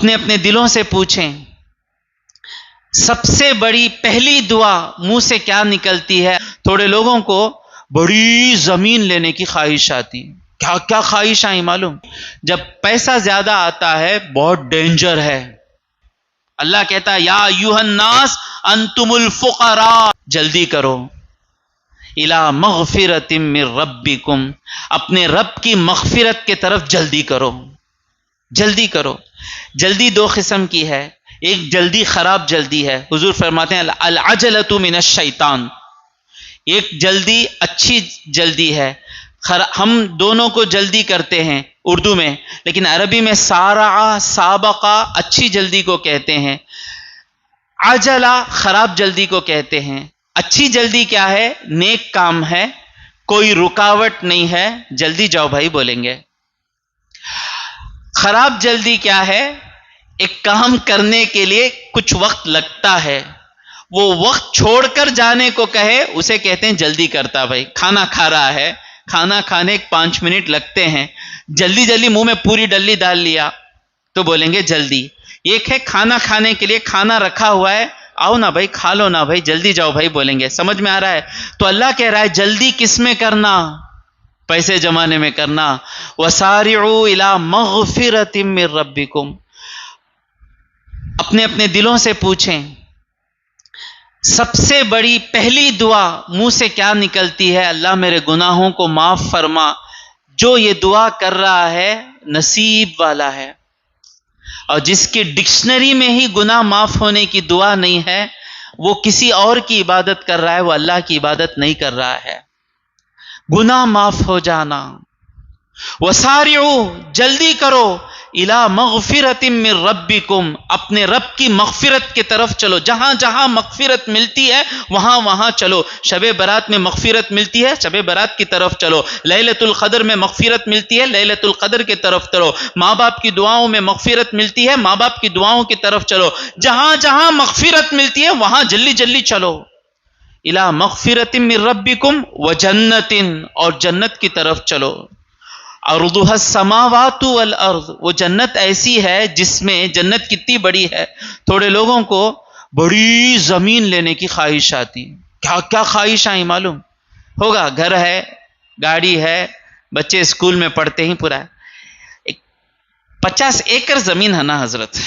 اپنے اپنے دلوں سے پوچھیں، سب سے بڑی پہلی دعا منہ سے کیا نکلتی ہے؟ تھوڑے لوگوں کو بڑی زمین لینے کی خواہش آتی ہے۔ کیا کیا خواہش آئی معلوم؟ جب پیسہ زیادہ آتا ہے بہت ڈینجر ہے۔ اللہ کہتا ہے یا ایھا الناس انتم الفقراء، جلدی کرو، الی مغفرۃ من ربکم، اپنے رب کی مغفرت کے طرف جلدی کرو، جلدی کرو۔ جلدی دو قسم کی ہے، ایک جلدی خراب جلدی ہے، حضور فرماتے ہیں العجلۃ من الشیطان، ایک جلدی اچھی جلدی ہے۔ ہم دونوں کو جلدی کرتے ہیں اردو میں، لیکن عربی میں سارع، سابقہ اچھی جلدی کو کہتے ہیں، عجلہ خراب جلدی کو کہتے ہیں۔ اچھی جلدی کیا ہے؟ نیک کام ہے، کوئی رکاوٹ نہیں ہے، جلدی جاؤ بھائی بولیں گے۔ خراب جلدی کیا ہے؟ ایک کام کرنے کے لیے کچھ وقت لگتا ہے، وہ وقت چھوڑ کر جانے کو کہے اسے کہتے ہیں جلدی کرتا۔ بھائی کھانا کھا رہا ہے، کھانا کھانے 5 منٹ لگتے ہیں، جلدی جلدی منہ میں پوری ڈلی ڈال لیا تو بولیں گے جلدی۔ ایک ہے کھانا کھانے کے لیے کھانا رکھا ہوا ہے، آؤ نا بھائی کھا لو نا بھائی، جلدی جاؤ بھائی بولیں گے۔ سمجھ میں آ رہا ہے؟ تو اللہ کہہ رہا ہے جلدی کس میں کرنا؟ پیسے جمانے میں کرنا۔ وَسَارِعُوا إِلَىٰ مَغْفِرَةٍ مِّن رَبِّكُمْ، اپنے اپنے دلوں سے پوچھیں، سب سے بڑی پہلی دعا منہ سے کیا نکلتی ہے؟ اللہ میرے گناہوں کو معاف فرما۔ جو یہ دعا کر رہا ہے نصیب والا ہے، اور جس کی ڈکشنری میں ہی گناہ معاف ہونے کی دعا نہیں ہے، وہ کسی اور کی عبادت کر رہا ہے، وہ اللہ کی عبادت نہیں کر رہا ہے۔ گناہ معاف ہو جانا۔ وَسَارِعُوا، جلدی کرو، اِلَىٰ مَغْفِرَةٍ مِّن رَبِّكُمْ، اپنے رب کی مغفرت کی طرف چلو۔ جہاں جہاں مغفرت ملتی ہے وہاں وہاں چلو۔ شب برات میں مغفرت ملتی ہے، شب برات کی طرف چلو۔ لیلۃ القدر میں مغفرت ملتی ہے، لیلۃ القدر کی طرف چلو۔ ماں باپ کی دعاؤں میں مغفرت ملتی ہے، ماں باپ کی دعاؤں کی طرف چلو۔ جہاں جہاں مغفرت ملتی ہے وہاں جلدی جلدی چلو۔ اِلَىٰ مَغْفِرَةٍ مِّن رَبِّكُمْ وَجَنَّةٍ، اور جنت کی طرف چلو۔ عرضها السماوات والارض، وہ جنت ایسی ہے جس میں، جنت کتنی بڑی ہے، تھوڑے لوگوں کو بڑی زمین لینے کی خواہش آتی ہے۔ کیا کیا خواہش آئی معلوم؟ ہوگا گھر ہے، گاڑی ہے، بچے اسکول میں پڑھتے ہی پورا 50 ایکڑ زمین ہے نا حضرت،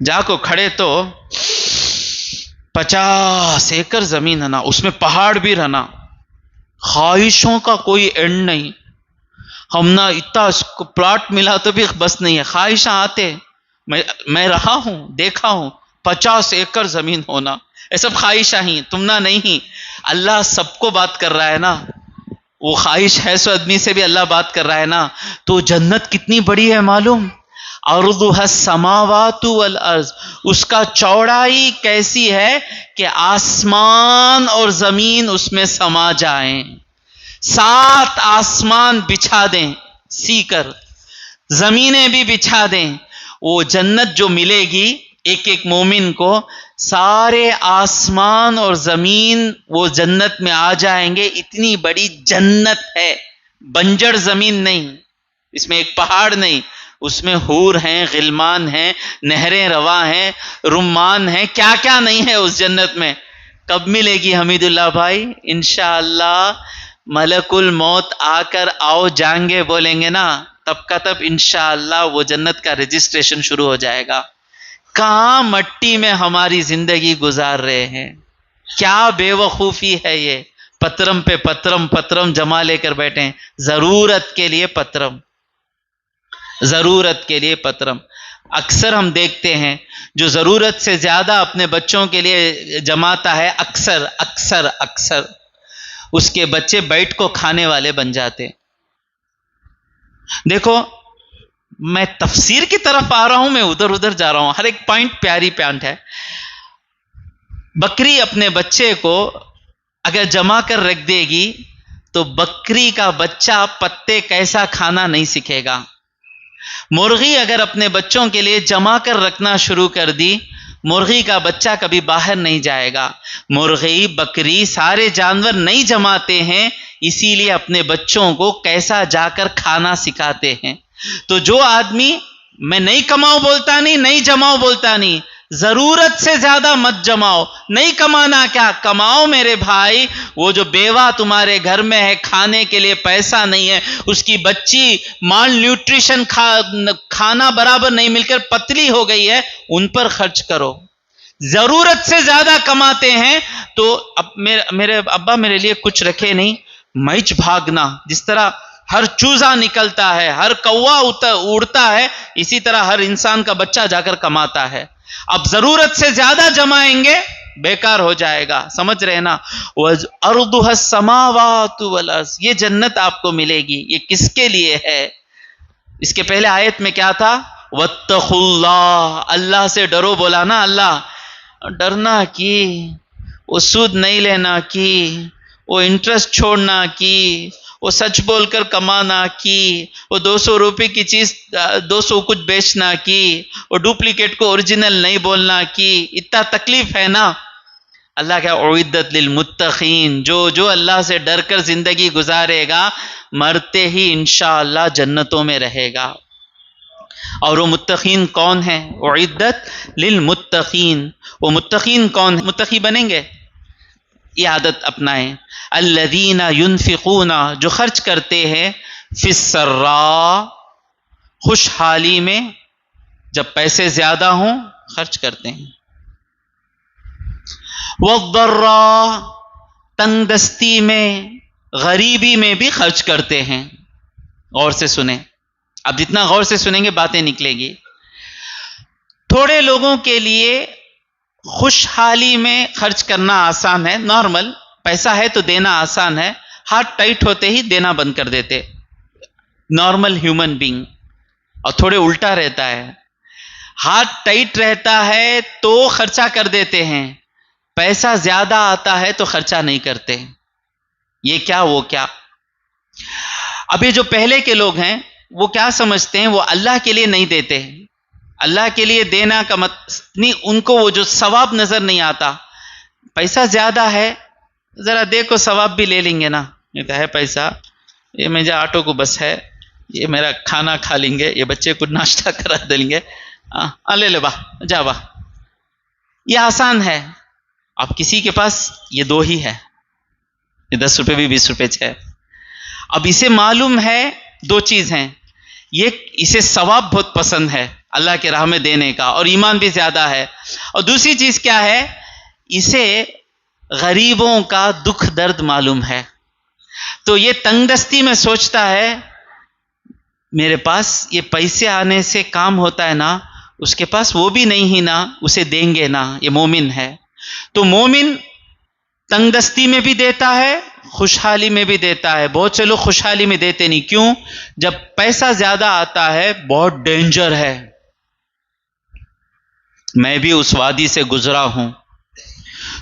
جا کو کھڑے تو 50 ایکڑ زمین ہے نا، اس میں پہاڑ بھی رہنا، خواہشوں کا کوئی اینڈ نہیں۔ ہم نہ اتنا پلاٹ ملا تو بھی بس نہیں ہے، خواہشاں آتے۔ میں رہا ہوں، دیکھا ہوں 50 ایکڑ زمین ہونا، یہ سب خواہشاں ہی، تم نہ نہیں۔ اللہ سب کو بات کر رہا ہے نا، وہ خواہش ہے سو آدمی سے بھی اللہ بات کر رہا ہے نا۔ تو جنت کتنی بڑی ہے معلوم؟ عرضها السماوات والارض، اس کا چوڑائی کیسی ہے کہ آسمان اور زمین اس میں سما جائیں۔ 7 آسمان بچھا دیں سی کر، زمینیں بھی بچھا دیں، وہ جنت جو ملے گی ایک ایک مومن کو، سارے آسمان اور زمین وہ جنت میں آ جائیں گے۔ اتنی بڑی جنت ہے، بنجر زمین نہیں، اس میں ایک پہاڑ نہیں، اس میں حور ہیں، غلمان ہیں، نہریں رواں ہیں، رمان ہیں، کیا کیا نہیں ہے اس جنت میں۔ کب ملے گی حمید اللہ بھائی؟ انشاءاللہ ملک الموت آ کر آؤ جائیں گے بولیں گے نا، تب کا تب انشاءاللہ وہ جنت کا رجسٹریشن شروع ہو جائے گا۔ کہاں مٹی میں ہماری زندگی گزار رہے ہیں، کیا بے وقوفی ہے یہ، پترم پہ پترم پترم جمع لے کر بیٹھے ہیں، ضرورت کے لیے پترم، ضرورت کے لیے پترم۔ اکثر ہم دیکھتے ہیں جو ضرورت سے زیادہ اپنے بچوں کے لیے جماتا ہے، اکثر اکثر اکثر اس کے بچے بیٹھ کو کھانے والے بن جاتے۔ دیکھو میں تفسیر کی طرف آ رہا ہوں، میں ادھر ادھر جا رہا ہوں، ہر ایک پوائنٹ پیاری پوائنٹ ہے۔ بکری اپنے بچے کو اگر جما کر رکھ دے گی تو بکری کا بچہ پتے کیسا کھانا نہیں سیکھے گا۔ مرغی اگر اپنے بچوں کے لیے جما کر رکھنا شروع کر دی، مرغی کا بچہ کبھی باہر نہیں جائے گا۔ مرغی، بکری، سارے جانور نہیں جماتے ہیں، اسی لیے اپنے بچوں کو کیسا جا کر کھانا سکھاتے ہیں۔ تو جو آدمی میں نہیں کماؤ بولتا نہیں، نہیں جماؤ بولتا نہیں، ضرورت سے زیادہ مت جماؤ۔ نہیں کمانا کیا، کماؤ میرے بھائی۔ وہ جو بیوہ تمہارے گھر میں ہے، کھانے کے لیے پیسہ نہیں ہے، اس کی بچی مال نیوٹریشن کھانا برابر نہیں مل کر پتلی ہو گئی ہے، ان پر خرچ کرو۔ ضرورت سے زیادہ کماتے ہیں تو میرے ابا میرے لیے کچھ رکھے نہیں، میچ بھاگنا، جس طرح ہر چوزا نکلتا ہے، ہر کوا اڑتا ہے، اسی طرح ہر انسان کا بچہ جا کر کماتا ہے۔ اب ضرورت سے زیادہ جمائیں گے بیکار ہو جائے گا، سمجھ رہے نا؟ وَأَرْضُهَا السَّمَاوَاتُ وَالْأَرْضُ، یہ جنت آپ کو ملے گی، یہ کس کے لیے ہے؟ اس کے پہلے آیت میں کیا تھا؟ وَاتَّقُوا اللَّهَ، اللہ سے ڈرو، بولا نا اللہ۔ ڈرنا کی، وہ سود نہیں لینا کی، وہ انٹرسٹ چھوڑنا کی، وہ سچ بول کر کمانا کی، وہ 200 روپے کی چیز 200 کچھ بیچنا کی، وہ ڈپلیکیٹ کو اوریجنل نہیں بولنا کی، اتنا تکلیف ہے نا۔ اللہ کیا اعدت للمتقین، جو اللہ سے ڈر کر زندگی گزارے گا، مرتے ہی انشاءاللہ جنتوں میں رہے گا۔ اور وہ متقین کون ہیں؟ اعدت للمتقین، وہ متقین کون ہیں؟ متقی بنیں گے، یہ عادت اپنائیں۔ الذین ینفقون، جو خرچ کرتے ہیں، فی السراء، خوشحالی میں، جب پیسے زیادہ ہوں خرچ کرتے ہیں، والضراء، تنگ دستی میں، غریبی میں بھی خرچ کرتے ہیں۔ غور سے سنیں، اب جتنا غور سے سنیں گے باتیں نکلے گی۔ تھوڑے لوگوں کے لیے خوشحالی میں خرچ کرنا آسان ہے، نارمل، پیسہ ہے تو دینا آسان ہے، ہاتھ ٹائٹ ہوتے ہی دینا بند کر دیتے، نارمل ہیومن بینگ۔ اور تھوڑے الٹا رہتا ہے، ہاتھ ٹائٹ رہتا ہے تو خرچہ کر دیتے ہیں، پیسہ زیادہ آتا ہے تو خرچہ نہیں کرتے، یہ کیا وہ کیا۔ اب یہ جو پہلے کے لوگ ہیں وہ کیا سمجھتے ہیں؟ وہ اللہ کے لیے نہیں دیتے، اللہ کے لیے دینا کا نہیں، ان کو وہ جو ثواب نظر نہیں آتا۔ پیسہ زیادہ ہے، ذرا دیکھو ثواب بھی لے لیں گے نا، یہ تو ہے پیسہ، یہ میرے آٹو کو بس ہے، یہ میرا کھانا کھا لیں گے، یہ بچے کو ناشتہ کرا دیں گے، لے لے با جا با، یہ آسان ہے۔ اب کسی کے پاس یہ 2 ہی ہے، یہ 10 روپے بھی 20 روپے ہے، اب اسے معلوم ہے 2 چیز ہیں، یہ اسے ثواب بہت پسند ہے اللہ کے راہ میں دینے کا، اور ایمان بھی زیادہ ہے، اور دوسری چیز کیا ہے؟ اسے غریبوں کا دکھ درد معلوم ہے، تو یہ تنگ دستی میں سوچتا ہے میرے پاس یہ پیسے آنے سے کام ہوتا ہے نا، اس کے پاس وہ بھی نہیں ہی نا، اسے دیں گے نا، یہ مومن ہے۔ تو مومن تنگ دستی میں بھی دیتا ہے، خوشحالی میں بھی دیتا ہے۔ بہت سے لوگ خوشحالی میں دیتے نہیں، کیوں؟ جب پیسہ زیادہ آتا ہے بہت ڈینجر ہے، میں بھی اس وادی سے گزرا ہوں،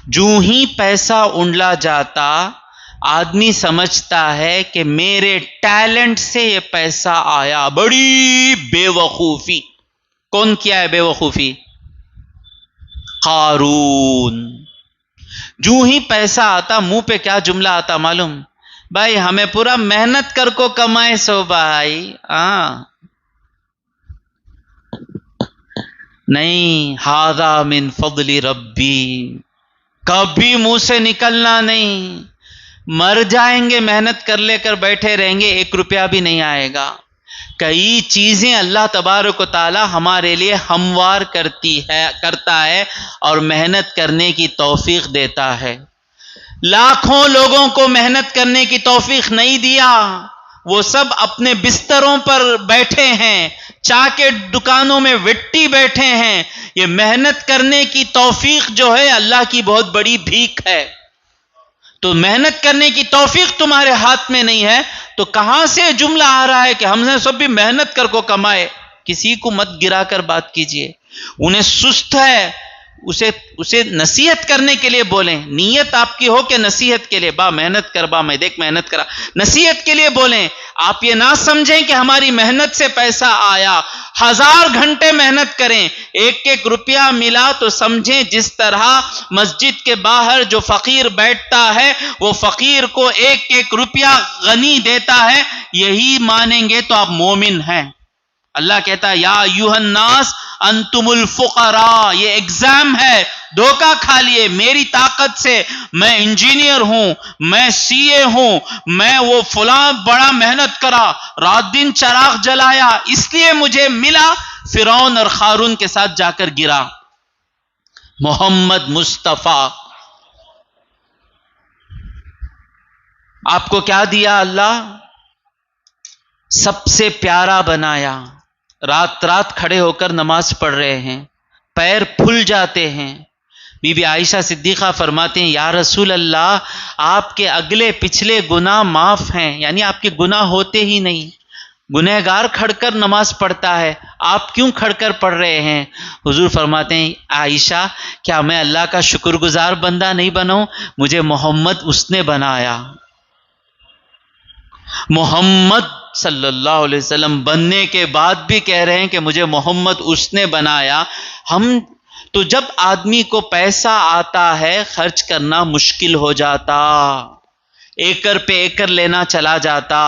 جو ہی پیسہ انڈلا جاتا آدمی سمجھتا ہے کہ میرے ٹیلنٹ سے یہ پیسہ آیا، بڑی بے وقوفی۔ کون کیا ہے بے وقوفی؟ قارون۔ جو ہی پیسہ آتا منہ پہ کیا جملہ آتا معلوم؟ بھائی ہمیں پورا محنت کر کو کمائے سو بھائی، نہیں، ھذا من فضل ربی، کبھی منہ سے نکلنا نہیں، مر جائیں گے محنت کر لے کر بیٹھے رہیں گے، 1 روپیہ بھی نہیں آئے گا۔ کئی چیزیں اللہ تبارک و تعالی ہمارے لیے ہموار کرتا ہے اور محنت کرنے کی توفیق دیتا ہے۔ لاکھوں لوگوں کو محنت کرنے کی توفیق نہیں دیا، وہ سب اپنے بستروں پر بیٹھے ہیں، چاہ کے دکانوں میں وٹی بیٹھے ہیں۔ یہ محنت کرنے کی توفیق جو ہے اللہ کی بہت بڑی بھیک ہے۔ تو محنت کرنے کی توفیق تمہارے ہاتھ میں نہیں ہے تو کہاں سے جملہ آ رہا ہے کہ ہم نے سب بھی محنت کر کو کمائے؟ کسی کو مت گرا کر بات کیجئے، انہیں سست ہے، اسے نصیحت کرنے کے لیے بولیں، نیت آپ کی ہو کہ نصیحت کے لیے، با محنت کر، با میں دیکھ محنت کرا، نصیحت کے لیے بولیں۔ آپ یہ نہ سمجھیں کہ ہماری محنت سے پیسہ آیا، 1000 گھنٹے محنت کریں، 1 روپیہ ملا تو سمجھیں جس طرح مسجد کے باہر جو فقیر بیٹھتا ہے وہ فقیر کو 1 روپیہ غنی دیتا ہے، یہی مانیں گے تو آپ مومن ہیں۔ اللہ کہتا ہے یا ایھا الناس انتم الفقراء، یہ ایگزام ہے، دھوکہ کھا لیے میری طاقت سے، میں انجینئر ہوں، میں سی اے ہوں، میں وہ فلاں بڑا محنت کرا، رات دن چراغ جلایا، اس لیے مجھے ملا، فرعون اور قارون کے ساتھ جا کر گرا۔ محمد مصطفیٰ آپ کو کیا دیا؟ اللہ سب سے پیارا بنایا، رات رات کھڑے ہو کر نماز پڑھ رہے ہیں، پیر پھول جاتے ہیں۔ بی بی عائشہ صدیقہ فرماتے ہیں یا رسول اللہ، آپ کے اگلے پچھلے گناہ معاف ہیں، یعنی آپ کے گناہ ہوتے ہی نہیں، گنہگار کھڑ کر نماز پڑھتا ہے، آپ کیوں کھڑ کر پڑھ رہے ہیں؟ حضور فرماتے ہیں عائشہ کیا میں اللہ کا شکر گزار بندہ نہیں بنوں؟ مجھے محمد اس نے بنایا۔ محمد صلی اللہ علیہ وسلم بننے کے بعد بھی کہہ رہے ہیں کہ مجھے محمد اس نے بنایا۔ ہم تو جب آدمی کو پیسہ آتا ہے خرچ کرنا مشکل ہو جاتا، ایکڑ پہ ایکڑ لینا چلا جاتا۔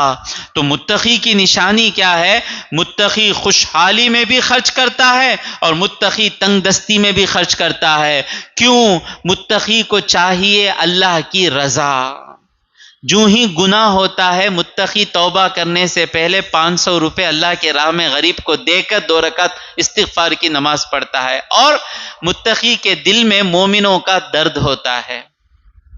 تو متقی کی نشانی کیا ہے؟ متقی خوشحالی میں بھی خرچ کرتا ہے اور متقی تنگ دستی میں بھی خرچ کرتا ہے۔ کیوں؟ متقی کو چاہیے اللہ کی رضا۔ جو ہی گناہ ہوتا ہے متقی توبہ کرنے سے پہلے 500 روپے اللہ کے راہ میں غریب کو دے کر 2 رکعت استغفار کی نماز پڑھتا ہے، اور متقی کے دل میں مومنوں کا درد ہوتا ہے۔